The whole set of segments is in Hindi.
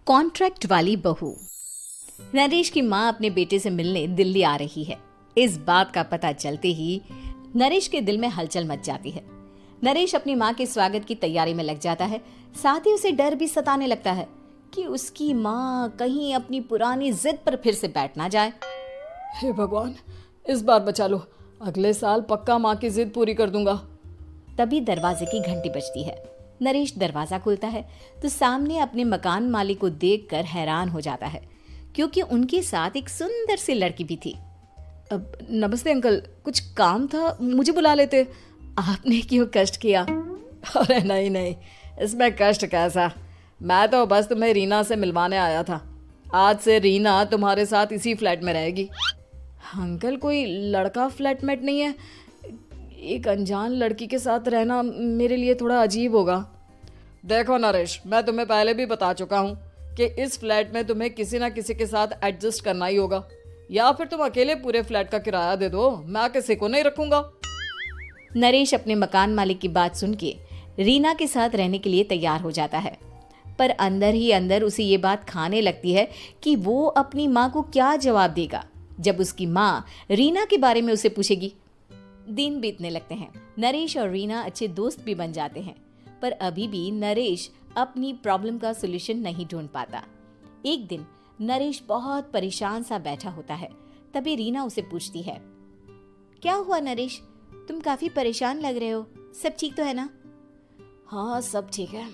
कॉन्ट्रैक्ट वाली बहू। नरेश की माँ अपने बेटे से मिलने दिल्ली आ रही है। इस बात का पता चलते ही नरेश के दिल में हलचल मच जाती है। नरेश अपनी माँ के स्वागत की तैयारी में लग जाता है। साथ ही उसे डर भी सताने लगता है कि उसकी माँ कहीं अपनी पुरानी जिद पर फिर से बैठ ना जाए। हे भगवान, इस बार बचा लो, अगले साल पक्का माँ की जिद पूरी कर दूंगा। तभी दरवाजे की घंटी बजती है। नरेश दरवाजा खोलता है तो सामने अपने मकान मालिक को देखकर हैरान हो जाता है, क्योंकि उनके साथ एक सुंदर सी लड़की भी थी। अब नमस्ते अंकल, कुछ काम था, मुझे बुला लेते। आपने क्यों कष्ट किया? अरे नहीं नहीं, इसमें कष्ट कैसा, मैं तो बस तुम्हें रीना से मिलवाने आया था। आज से रीना तुम्हारे साथ इसी फ्लैट में रहेगी। अंकल, कोई लड़का फ्लैटमेट नहीं है? एक अनजान लड़की के साथ रहना मेरे लिए थोड़ा अजीब होगा। देखो नरेश, मैं तुम्हें पहले भी बता चुका हूँ कि इस फ्लैट में तुम्हें किसी ना किसी के साथ एडजस्ट करना ही होगा, या फिर तुम अकेले पूरे फ्लैट का किराया दे दो, मैं किसी को नहीं रखूंगा। नरेश अपने मकान मालिक की बात सुन के रीना के साथ रहने के लिए तैयार हो जाता है, पर अंदर ही अंदर उसे ये बात खाने लगती है कि वो अपनी माँ को क्या जवाब देगा जब उसकी माँ रीना के बारे में उसे पूछेगी। दिन बीतने लगते हैं। नरेश और रीना अच्छे दोस्त भी बन जाते हैं, पर अभी भी नरेश अपनी प्रॉब्लम का सॉल्यूशन नहीं ढूंढ पाता। एक दिन नरेश बहुत परेशान सा बैठा होता है। तभी रीना उसे पूछती है, क्या हुआ नरेश, तुम काफी परेशान लग रहे हो, सब ठीक तो है ना? हाँ सब ठीक है,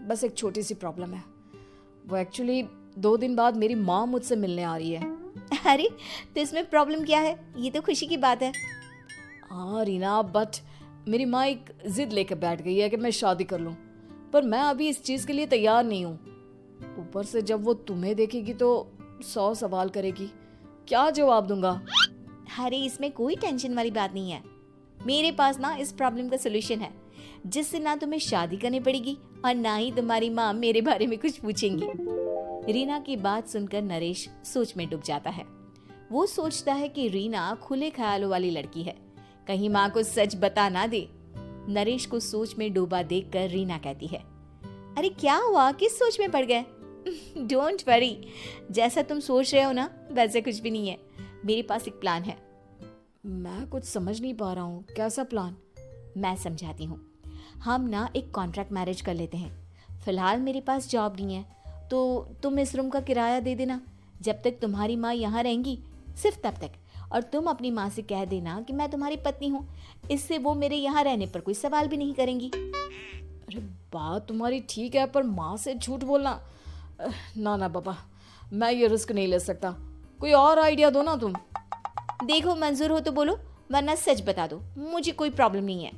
बस एक छोटी सी प्रॉब्लम है। वो एक्चुअली 2 दिन बाद मेरी माँ मुझसे मिलने आ रही है। अरे तो इसमें प्रॉब्लम क्या है, ये तो खुशी की बात है। हाँ रीना, बट मेरी माँ एक जिद लेकर बैठ गई है कि मैं शादी कर लूँ, पर मैं अभी इस चीज़ के लिए तैयार नहीं हूँ। ऊपर से जब वो तुम्हें देखेगी तो 100 सवाल करेगी, क्या जवाब दूंगा? अरे इसमें कोई टेंशन वाली बात नहीं है, मेरे पास ना इस प्रॉब्लम का सलूशन है, जिससे ना तुम्हें शादी करनी पड़ेगी और ना ही तुम्हारी माँ मेरे बारे में कुछ पूछेंगी। रीना की बात सुनकर नरेश सोच में डूब जाता है। वो सोचता है कि रीना खुले ख्यालों वाली लड़की है, कहीं माँ को सच बता ना दे। नरेश को सोच में डूबा देखकर रीना कहती है, अरे क्या हुआ, किस सोच में पड़ गए? डोंट वरी, जैसा तुम सोच रहे हो ना वैसे कुछ भी नहीं है, मेरे पास एक प्लान है। मैं कुछ समझ नहीं पा रहा हूँ, कैसा प्लान? मैं समझाती हूँ। हम ना एक कॉन्ट्रैक्ट मैरिज कर लेते हैं। फिलहाल मेरे पास जॉब नहीं है, तो तुम इस रूम का किराया दे देना जब तक तुम्हारी माँ यहाँ रहेंगी, सिर्फ तब तक। और तुम अपनी माँ से कह देना कि मैं तुम्हारी पत्नी हूँ, इससे वो मेरे यहाँ रहने पर कोई सवाल भी नहीं करेंगी। अरे बात तुम्हारी ठीक है, पर माँ से झूठ बोलना, ना ना बाबा, मैं ये रिस्क नहीं ले सकता। कोई और आइडिया दो ना तुम। देखो मंजूर हो तो बोलो, वरना सच बता दो, मुझे कोई प्रॉब्लम नहीं है।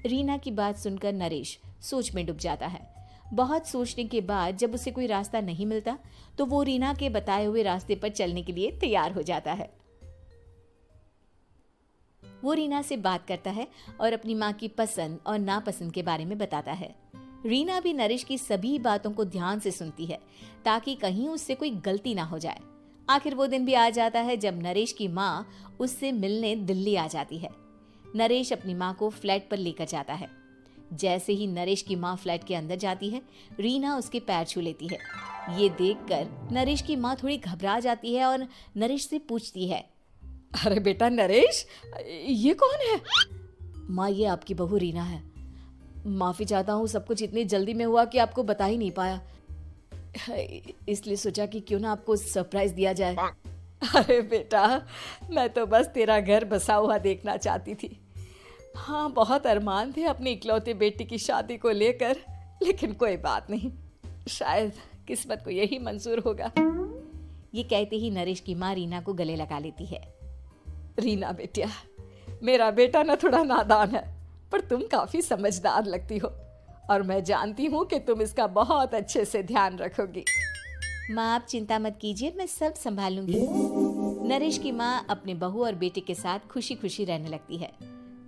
रीना की बात सुनकर नरेश सोच में डूब जाता है। बहुत सोचने के बाद जब उसे कोई रास्ता नहीं मिलता तो वो रीना के बताए हुए रास्ते पर चलने के लिए तैयार हो जाता है। वो रीना से बात करता है और अपनी माँ की पसंद और नापसंद के बारे में बताता है। रीना भी नरेश की सभी बातों को ध्यान से सुनती है, ताकि कहीं उससे कोई गलती ना हो जाए। आखिर वो दिन भी आ जाता है जब नरेश की माँ उससे मिलने दिल्ली आ जाती है। नरेश अपनी माँ को फ्लैट पर लेकर जाता है। जैसे ही नरेश की माँ फ्लैट के अंदर जाती है, रीना उसके पैर छू लेती है। ये देखकर नरेश की माँ थोड़ी घबरा जाती है और नरेश से पूछती है, अरे बेटा नरेश, ये कौन है? माँ, ये आपकी बहू रीना है। माफ़ी चाहता हूँ, सब कुछ इतनी जल्दी में हुआ कि आपको बता ही नहीं पाया, इसलिए सोचा कि क्यों ना आपको सरप्राइज दिया जाए। अरे बेटा, मैं तो बस तेरा घर बसा हुआ देखना चाहती थी। हाँ, बहुत अरमान थे अपनी इकलौती बेटी की शादी को लेकर, लेकिन कोई बात नहीं, शायद किस्मत को यही मंजूर होगा। ये कहते ही नरेश की माँ रीना को गले लगा लेती है। रीना बेटिया, मेरा बेटा ना थोड़ा नादान है, पर तुम काफी समझदार लगती हो, और मैं जानती हूँ कि तुम इसका बहुत अच्छे से ध्यान रखोगी। माँ आप चिंता मत कीजिए, मैं सब संभाल लूंगी। नरेश की माँ अपने बहू और बेटे के साथ खुशी खुशी रहने लगती है।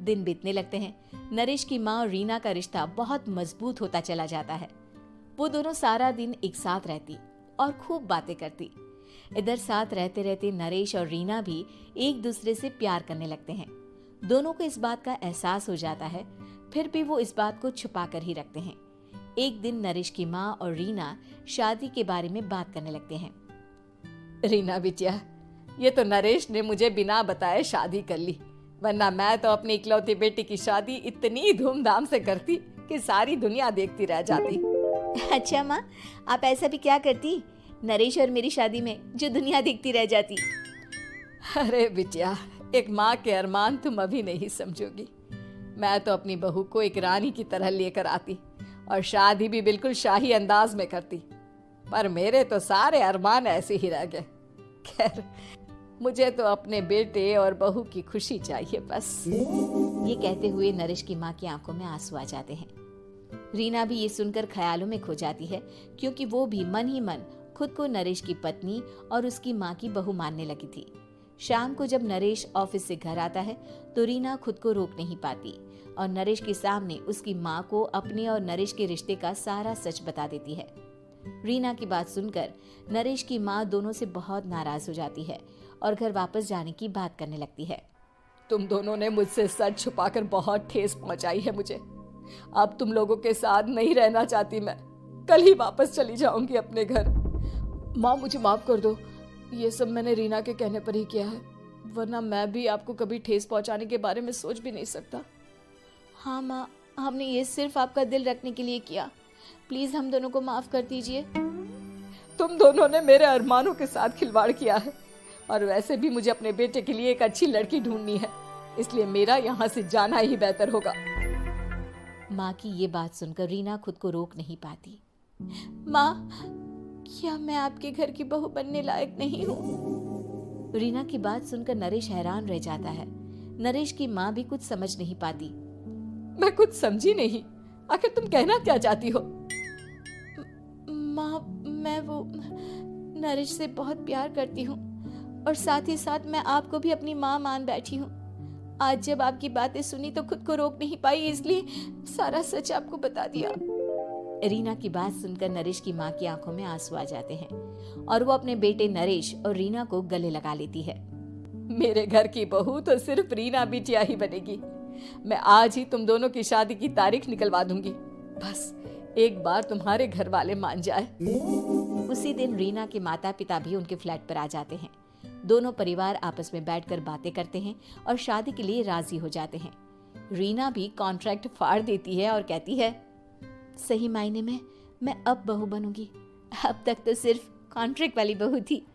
दिन बीतने लगते हैं। नरेश की माँ और रीना का रिश्ता बहुत मजबूत होता चला जाता है। वो दोनों सारा दिन एक साथ रहती और खूब बातें करती। इधर साथ रहते रहते नरेश और रीना भी एक दूसरे से प्यार करने लगते हैं। दोनों को इस बात का एहसास हो जाता है, फिर भी वो इस बात को छुपा कर ही रखते हैं। एक दिन नरेश की माँ और रीना शादी के बारे में बात करने लगते हैं। रीना बिटिया, ये तो नरेश ने मुझे बिना बताए शादी कर ली, वरना मैं तो अपनी इकलौती बेटी की शादी इतनी धूमधाम से करती कि सारी दुनिया देखती रह जाती। अच्छा माँ, आप ऐसा भी क्या करती नरेश और मेरी शादी में जो दुनिया देखती रह जाती? अरे बिटिया, एक माँ के अरमान तुम अभी नहीं समझोगी। मैं तो अपनी बहू को एक रानी की तरह लेकर आती और शादी भी बिल्कुल शाही अंदाज में करती, पर मेरे तो सारे अरमान ऐसे ही रह गए। खैर, मुझे तो अपने बेटे और बहू की खुशी चाहिए बस। ये कहते हुए नरेश की माँ की आंखों में आंसू आ जाते हैं। रीना भी ये सुनकर ख्यालों में खो जाती है, क्योंकि वो भी मन ही मन खुद को नरेश की पत्नी और उसकी माँ की बहू मानने लगी थी। शाम को जब नरेश ऑफिस से घर आता है तो रीना खुद को रोक नहीं पाती और नरेश के सामने उसकी माँ को अपने और नरेश के रिश्ते का सारा सच बता देती है। रीना की बात सुनकर नरेश की माँ दोनों से बहुत नाराज हो जाती है और घर वापस जाने की बात करने लगती है। तुम दोनों ने मुझसे सच छुपाकर बहुत ठेस पहुंचाई है मुझे। अब तुम लोगों के साथ नहीं रहना चाहती मैं, कल ही वापस चली जाऊंगी अपने घर। माँ, मुझे माफ कर दो, ये सब मैंने रीना के कहने पर ही किया है, वरना मैं भी आपको कभी ठेस पहुंचाने के बारे में सोच भी नहीं सकता। हाँ माँ, हमने ये सिर्फ आपका दिल रखने के लिए किया, प्लीज हम दोनों को माफ कर दीजिए। तुम दोनों ने मेरे अरमानों के साथ खिलवाड़ किया है, और वैसे भी मुझे अपने बेटे के लिए एक अच्छी लड़की ढूंढनी है, इसलिए मेरा यहाँ से जाना ही बेहतर होगा। माँ की ये बात सुनकर रीना खुद को रोक नहीं पाती। माँ, क्या मैं आपके घर की बहू बनने लायक नहीं हूँ? रीना की बात सुनकर नरेश हैरान रह जाता है। नरेश की माँ भी कुछ समझ नहीं पाती। मैं कुछ समझी नहीं, आखिर तुम कहना क्या चाहती हो? माँ, मैं वो नरेश से बहुत प्यार करती हूँ और साथ ही साथ मैं आपको भी अपनी माँ मान बैठी हूँ। आज जब आपकी बातें सुनी तो खुद को रोक नहीं पाई, इसलिए सारा सच आपको बता दिया। रीना की बात सुनकर नरेश की माँ की आंखों में आंसू आ जाते हैं और वो अपने बेटे नरेश और रीना को गले लगा लेती है। मेरे घर की बहू तो सिर्फ रीना बिटिया ही बनेगी। मैं आज ही तुम दोनों की शादी की तारीख निकलवा दूंगी, बस एक बार तुम्हारे घर वाले मान जाए। उसी दिन रीना के माता पिता भी उनके फ्लैट पर आ जाते हैं। दोनों परिवार आपस में बैठकर बातें करते हैं और शादी के लिए राजी हो जाते हैं। रीना भी कॉन्ट्रैक्ट फाड़ देती है और कहती है, सही मायने में मैं अब बहू बनूंगी, अब तक तो सिर्फ कॉन्ट्रैक्ट वाली बहू थी।